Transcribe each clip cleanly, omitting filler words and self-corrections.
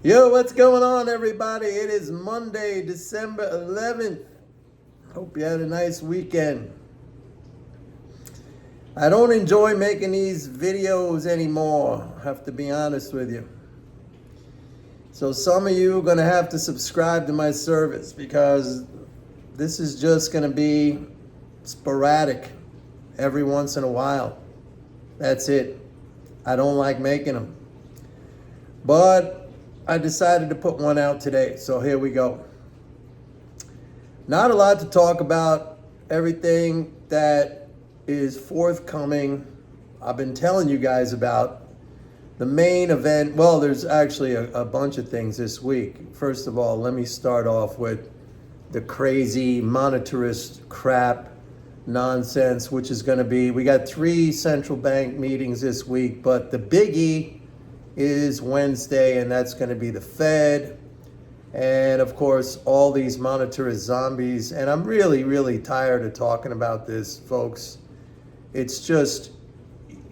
Yo, what's going on, everybody? It is Monday, December 11th. Hope you had a nice weekend. I don't enjoy making these videos anymore, I have to be honest with you. So some of you are going to have to subscribe to my service because this is just going to be sporadic every once in a while. That's it. I don't like making them. But I decided to put one out today, so here we go. Not a lot to talk about. Everything that is forthcoming, I've been telling you guys about. The main event, well, there's actually a bunch of things this week. First of all, let me start off with the crazy monetarist crap nonsense, which is going to be, we got 3 central bank meetings this week, but the biggie is Wednesday, and that's going to be the Fed. And of course, all these monetarist zombies. And I'm really tired of talking about this, folks. It's just,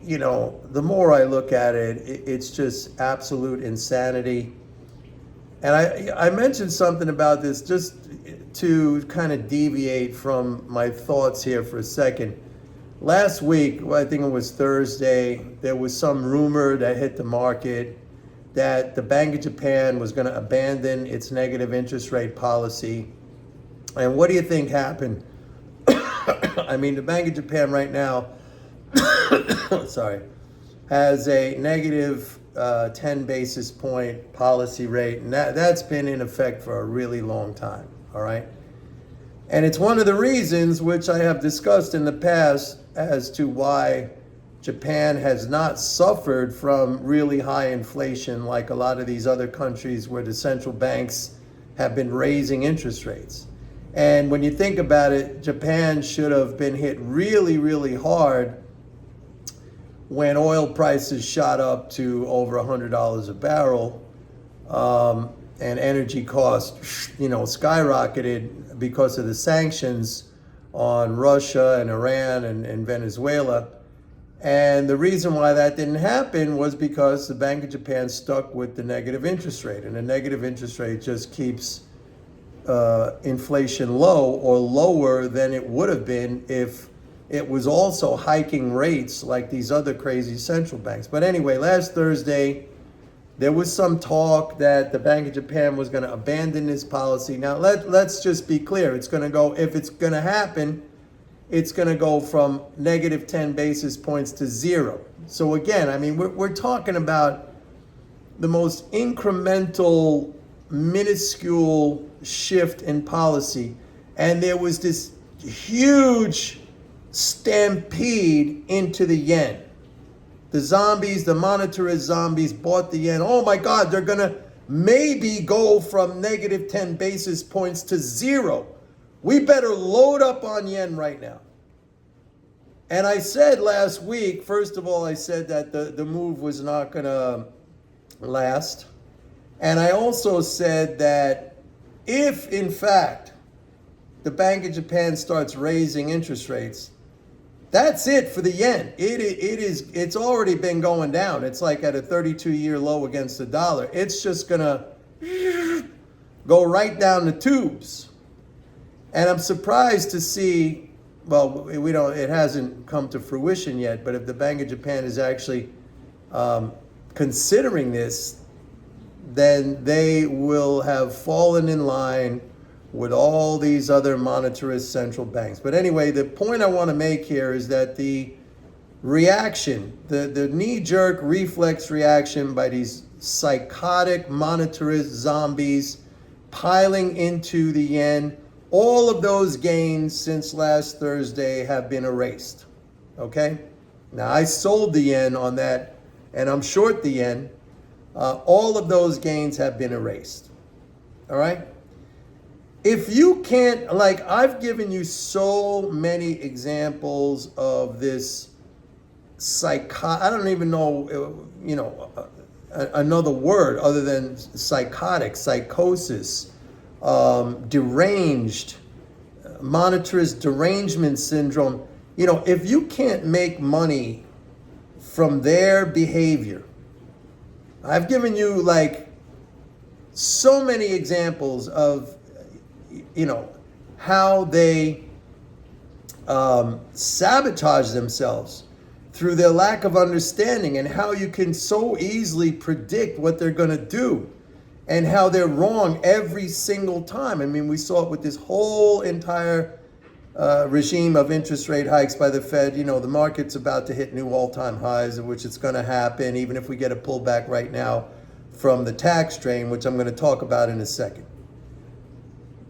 the more I look at it, it's just absolute insanity. And I mentioned something about this just to kind of deviate from my thoughts here for a second. Last week, I think it was Thursday, there was some rumor that hit the market that the Bank of Japan was going to abandon its negative interest rate policy. And what do you think happened? I mean, the Bank of Japan right now, has a negative 10 basis point policy rate. And that's been in effect for a really long time, all right? And it's one of the reasons which I have discussed in the past as to why Japan has not suffered from really high inflation like a lot of these other countries where the central banks have been raising interest rates. And when you think about it, Japan should have been hit really hard when oil prices shot up to over $100 a barrel, and energy costs, skyrocketed because of the sanctions on Russia and Iran and Venezuela. And the reason why that didn't happen was because the Bank of Japan stuck with the negative interest rate. And the negative interest rate just keeps inflation low or lower than it would have been if it was also hiking rates like these other crazy central banks. But anyway, last Thursday, there was some talk that the Bank of Japan was going to abandon this policy. Now, let's just be clear. It's going to go, if it's going to happen, it's going to go from negative 10 basis points to 0. So again, I mean, we're talking about the most incremental, minuscule shift in policy. And there was this huge stampede into the yen. The zombies, the monetarist zombies bought the yen. Oh my God, they're going to maybe go from negative 10 basis points to 0. We better load up on yen right now. And I said last week, first of all, I said that the move was not going to last. And I also said that if, in fact, the Bank of Japan starts raising interest rates, that's it for the yen. It's already been going down. It's like at a 32-year low against the dollar. It's just going to go right down the tubes. And I'm surprised to see, well, it hasn't come to fruition yet, but if the Bank of Japan is actually considering this, then they will have fallen in line with all these other monetarist central banks. But anyway, the point I want to make here is that the reaction, the knee-jerk reflex reaction by these psychotic monetarist zombies piling into the yen, all of those gains since last Thursday have been erased, okay? Now, I sold the yen on that, and I'm short the yen. All of those gains have been erased, all right? If you can't, I've given you so many examples of this I don't even know, another word other than psychotic, psychosis, deranged, monetarist derangement syndrome. If you can't make money from their behavior, I've given you so many examples of, how they sabotage themselves through their lack of understanding, and how you can so easily predict what they're going to do and how they're wrong every single time. I mean, we saw it with this whole entire regime of interest rate hikes by the Fed. The market's about to hit new all-time highs, of which it's going to happen, even if we get a pullback right now from the tax strain, which I'm going to talk about in a second.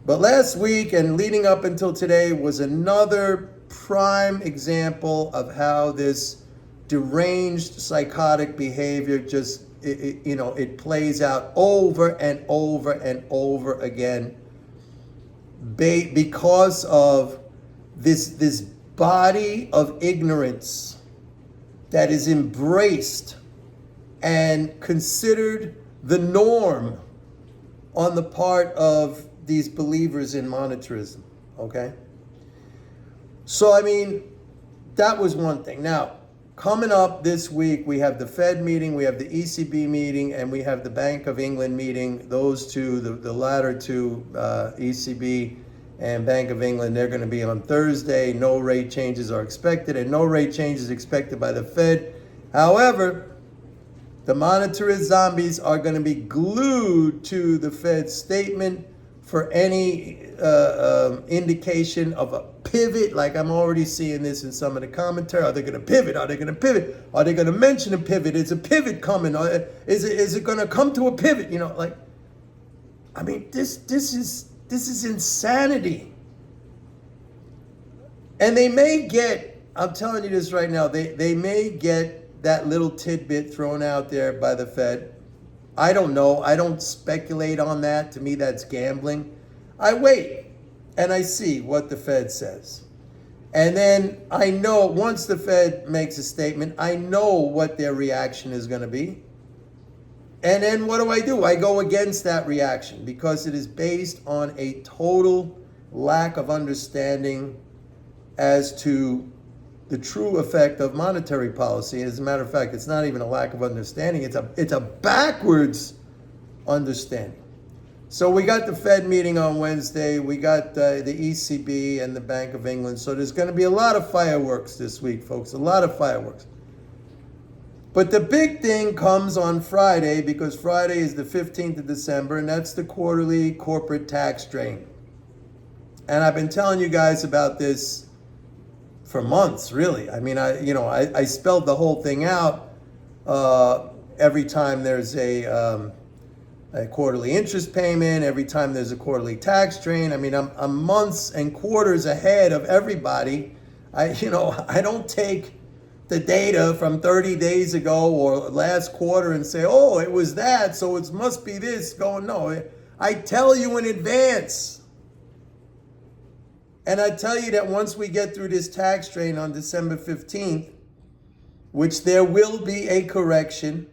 But last week and leading up until today was another prime example of how this deranged psychotic behavior just, it plays out over and over and over again because of this body of ignorance that is embraced and considered the norm on the part of these believers in monetarism, okay? So, I mean, that was one thing. Now, coming up this week, we have the Fed meeting, we have the ECB meeting, and we have the Bank of England meeting. Those two, the latter two, ECB and Bank of England, they're going to be on Thursday. No rate changes are expected, and no rate changes expected by the Fed. However, the monetarist zombies are going to be glued to the Fed's statement for any indication of a pivot. Like, I'm already seeing this in some of the commentary. Are they going to pivot? Are they going to pivot? Are they going to mention a pivot? Is a pivot coming? Is it going to come to a pivot? I mean, this is insanity. And they may get, I'm telling you this right now, they may get that little tidbit thrown out there by the Fed. I don't know. I don't speculate on that. To me, that's gambling. I wait and I see what the Fed says. And then I know once the Fed makes a statement, I know what their reaction is going to be. And then what do? I go against that reaction because it is based on a total lack of understanding as to the true effect of monetary policy. As a matter of fact, it's not even a lack of understanding. It's a backwards understanding. So we got the Fed meeting on Wednesday. We got the ECB and the Bank of England. So there's going to be a lot of fireworks this week, folks. A lot of fireworks. But the big thing comes on Friday, because Friday is the 15th of December, and that's the quarterly corporate tax strain. And I've been telling you guys about this for months, really. I mean, I spelled the whole thing out every time there's a quarterly interest payment, every time there's a quarterly tax strain. I mean, I'm months and quarters ahead of everybody. I don't take the data from 30 days ago or last quarter and say, oh, it was that, so it must be this. No, I tell you in advance. And I tell you that once we get through this tax strain on December 15th, which there will be a correction,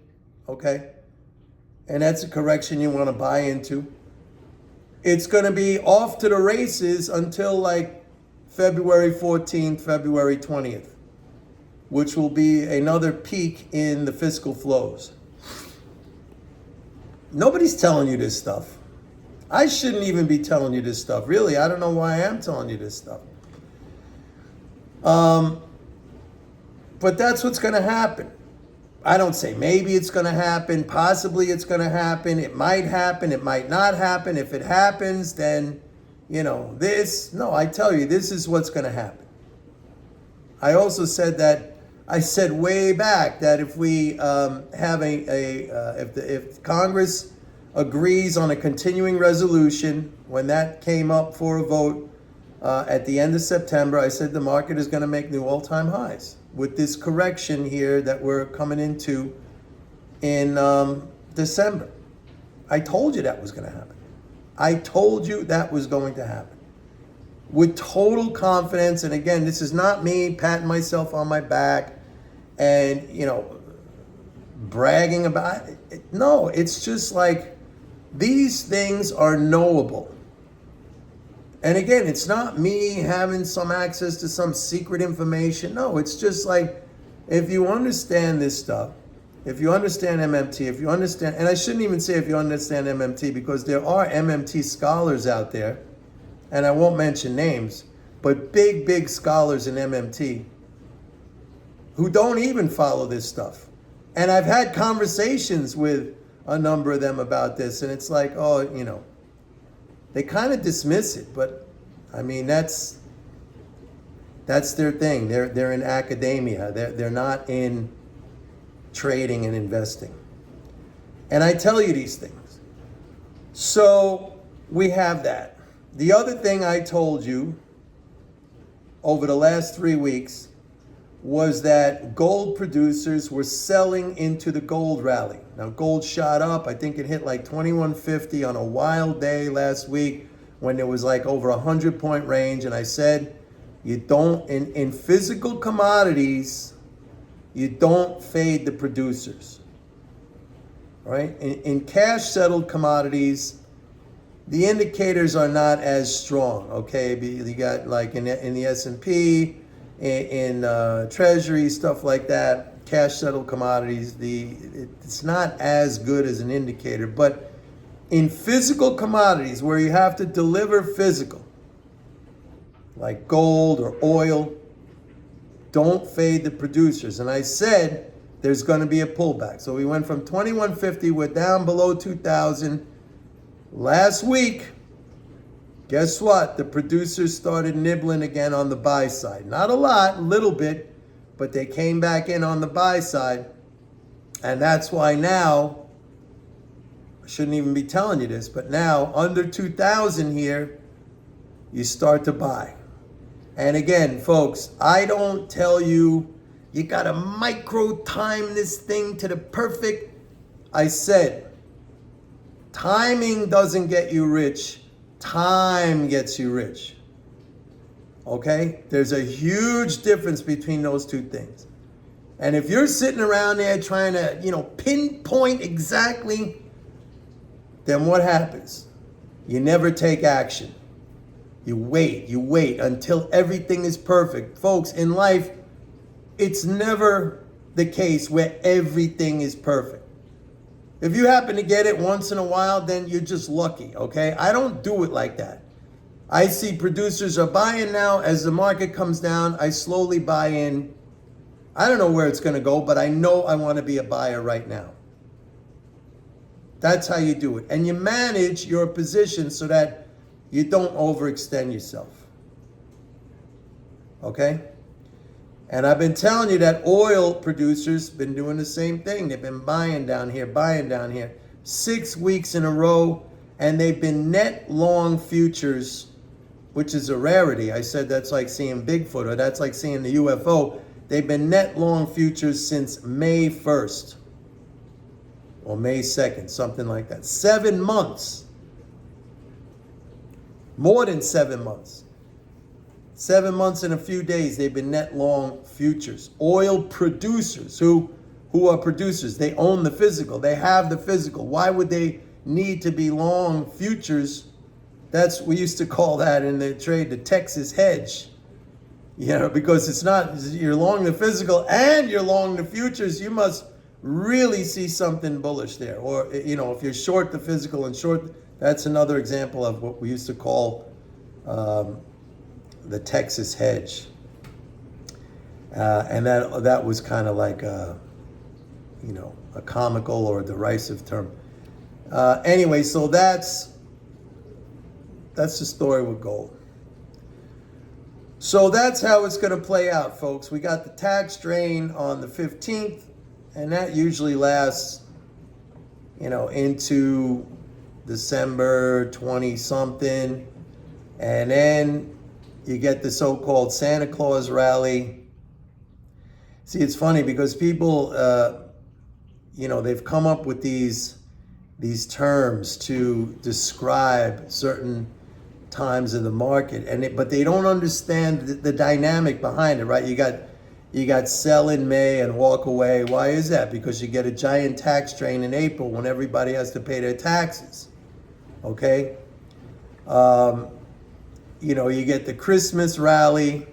okay? And that's a correction you want to buy into. It's going to be off to the races until like February 14th, February 20th, which will be another peak in the fiscal flows. Nobody's telling you this stuff. I shouldn't even be telling you this stuff. Really, I don't know why I am telling you this stuff. But that's what's going to happen. I don't say maybe it's going to happen. Possibly it's going to happen. It might happen. It might not happen. If it happens, then, No, I tell you, this is what's going to happen. I also said that, I said way back that if we have if Congress agrees on a continuing resolution, when that came up for a vote at the end of September, I said the market is going to make new all-time highs with this correction here that we're coming into in December. I told you that was going to happen. I told you that was going to happen with total confidence. And again, this is not me patting myself on my back and, bragging about it. No, it's just like these things are knowable. And again, it's not me having some access to some secret information. No, it's just like if you understand this stuff if you understand MMT, if you understand, and I shouldn't even say if you understand MMT, because there are MMT scholars out there, and I won't mention names, but big scholars in MMT who don't even follow this stuff. And I've had conversations with a number of them about this, and it's like, oh, they kind of dismiss it, but I mean, that's their thing. They're in academia. They're not in trading and investing. And I tell you these things. So we have that. The other thing I told you over the last 3 weeks was that gold producers were selling into the gold rally. Now gold shot up. I think it hit like 2150 on a wild day last week when there was like over 100-point range. And I said, you don't, in physical commodities, you don't fade the producers, right? In cash settled commodities, the indicators are not as strong, okay? You got like in the S&P, in Treasury, stuff like that, cash settled commodities, it's not as good as an indicator. But in physical commodities where you have to deliver physical, like gold or oil, don't fade the producers. And I said there's going to be a pullback. So we went from 2150, we're down below 2000. Last week, guess what? The producers started nibbling again on the buy side. Not a lot, a little bit, but they came back in on the buy side. And that's why now, I shouldn't even be telling you this, but now under 2000 here, you start to buy. And again, folks, I don't tell you, you got to micro time this thing to the perfect. I said, timing doesn't get you rich. Time gets you rich. Okay? There's a huge difference between those two things. And if you're sitting around there trying to, pinpoint exactly, then what happens? You never take action. You wait until everything is perfect. Folks, in life, it's never the case where everything is perfect. If you happen to get it once in a while, then you're just lucky, okay? I don't do it like that. I see producers are buying now. As the market comes down, I slowly buy in. I don't know where it's going to go, but I know I want to be a buyer right now. That's how you do it. And you manage your position so that you don't overextend yourself. Okay? And I've been telling you that oil producers been doing the same thing. They've been buying down here. 6 weeks in a row, and they've been net long futures, which is a rarity. I said that's like seeing Bigfoot, or that's like seeing the UFO. They've been net long futures since May 1st or May 2nd, something like that. 7 months. More than 7 months. 7 months and a few days, they've been net long futures. Oil producers, who are producers, they own the physical. They have the physical. Why would they need to be long futures? We used to call that in the trade the Texas hedge. Because it's not, you're long the physical and you're long the futures, you must really see something bullish there. Or, if you're short the physical and short, that's another example of what we used to call the Texas hedge. And that was kind of like a comical or derisive term. Anyway, so that's the story with gold. So that's how it's going to play out, folks. We got the tax drain on the 15th, and that usually lasts, into December 20-something. And then you get the so-called Santa Claus rally. See, it's funny because people, they've come up with these terms to describe certain times in the market, but they don't understand the dynamic behind it, right? You got sell in May and walk away. Why is that? Because you get a giant tax drain in April when everybody has to pay their taxes. Okay? You get the Christmas rally.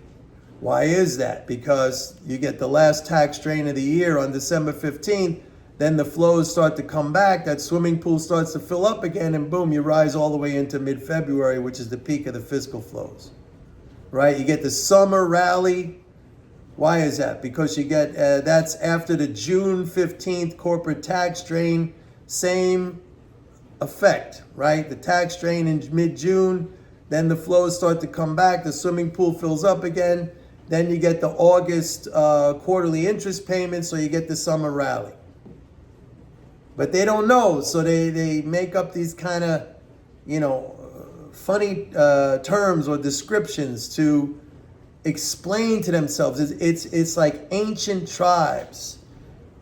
Why is that? Because you get the last tax drain of the year on December 15th, then the flows start to come back, that swimming pool starts to fill up again, and boom, you rise all the way into mid-February, which is the peak of the fiscal flows, right? You get the summer rally. Why is that? Because you get, that's after the June 15th corporate tax drain, same effect, right? The tax drain in mid-June, then the flows start to come back, the swimming pool fills up again, then you get the August quarterly interest payment, so you get the summer rally. But they don't know, so they make up these kind of, funny terms or descriptions to explain to themselves. It's like ancient tribes.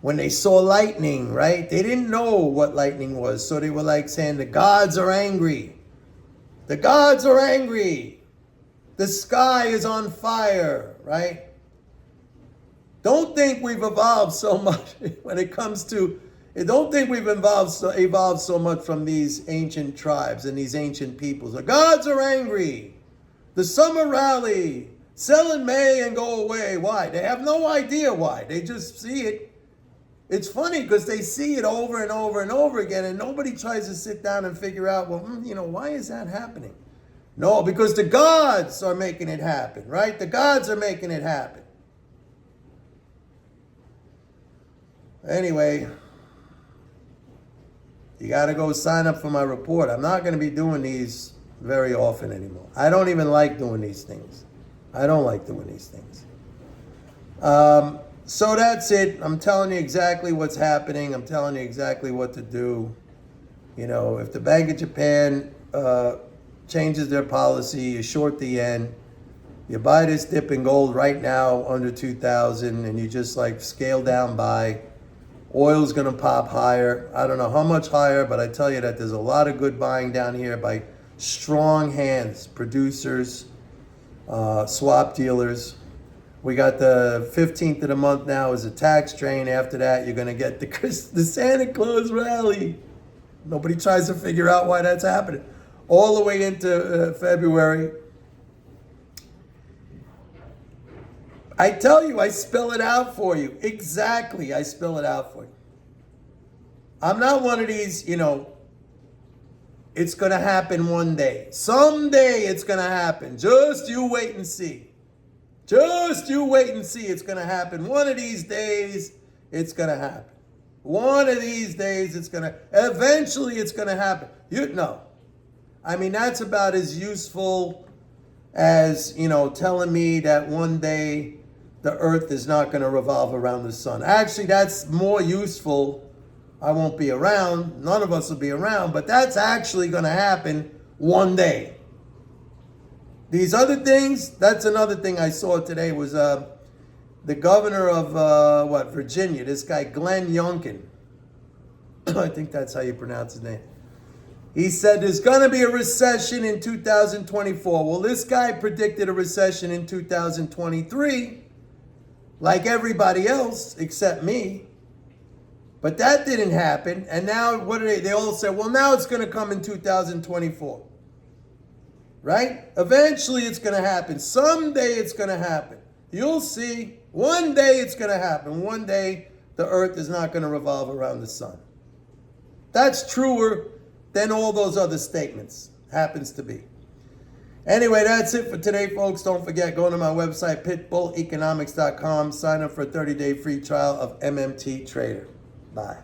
When they saw lightning, right? They didn't know what lightning was, so they were like saying, the gods are angry. The gods are angry. The sky is on fire, right? Don't think we've evolved so much when it comes to, don't think we've evolved so much from these ancient tribes and these ancient peoples. The gods are angry. The summer rally. Sell in May and go away. Why? They have no idea why. They just see it. It's funny because they see it over and over and over again, and nobody tries to sit down and figure out, well, why is that happening? No, because the gods are making it happen, right? The gods are making it happen. Anyway, you got to go sign up for my report. I'm not going to be doing these very often anymore. I don't even like doing these things. I don't like doing these things. So that's it. I'm telling you exactly what's happening. I'm telling you exactly what to do. If the Bank of Japan changes their policy, you short the yen, you buy this dip in gold right now under 2,000, and you just scale down buy. Oil's going to pop higher. I don't know how much higher, but I tell you that there's a lot of good buying down here by strong hands, producers, swap dealers. We got the 15th of the month now is a tax drain. After that, you're going to get the Santa Claus rally. Nobody tries to figure out why that's happening. All the way into February. I tell you, I spell it out for you. Exactly, I spell it out for you. I'm not one of these, it's going to happen one day. Someday it's going to happen. Just you wait and see. Just you wait and see. It's going to happen. One of these days, it's going to happen. One of these days, eventually it's going to happen. That's about as useful as, telling me that one day the earth is not going to revolve around the sun. Actually, that's more useful. I won't be around. None of us will be around, but that's actually going to happen one day. These other things, that's another thing I saw today was the governor of, Virginia, this guy, Glenn Youngkin. I think that's how you pronounce his name. He said there's going to be a recession in 2024. Well, this guy predicted a recession in 2023, like everybody else except me. But that didn't happen. And now, what do they all said, well, now it's going to come in 2024. Right? Eventually it's going to happen. Someday it's going to happen. You'll see. One day it's going to happen. One day the earth is not going to revolve around the sun. That's truer than all those other statements. Happens to be. Anyway, that's it for today, folks. Don't forget, go to my website, pitbulleconomics.com. Sign up for a 30-day free trial of MMT Trader. Bye.